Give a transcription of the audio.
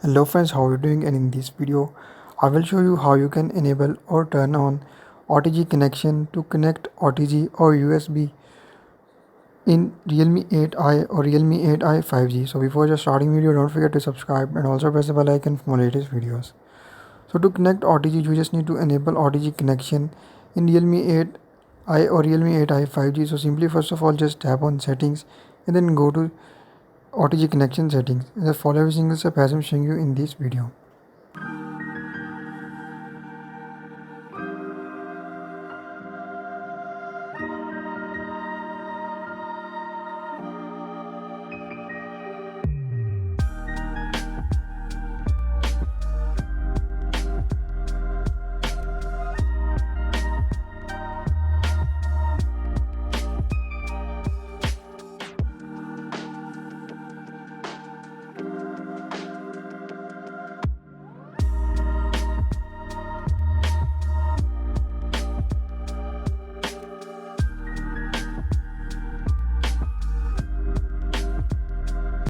Hello friends, how are you doing? And in this video I will show you how you can enable or turn on OTG connection to connect OTG or USB in Realme 8i or Realme 8i 5G. So before just starting video, don't forget to subscribe and also press the bell icon for more latest videos. So to connect OTG, you just need to enable OTG connection in Realme 8i or Realme 8i 5G. So simply first of all just tap on settings and then go to OTG connection settings and just follow every single step as I'm showing you in this video.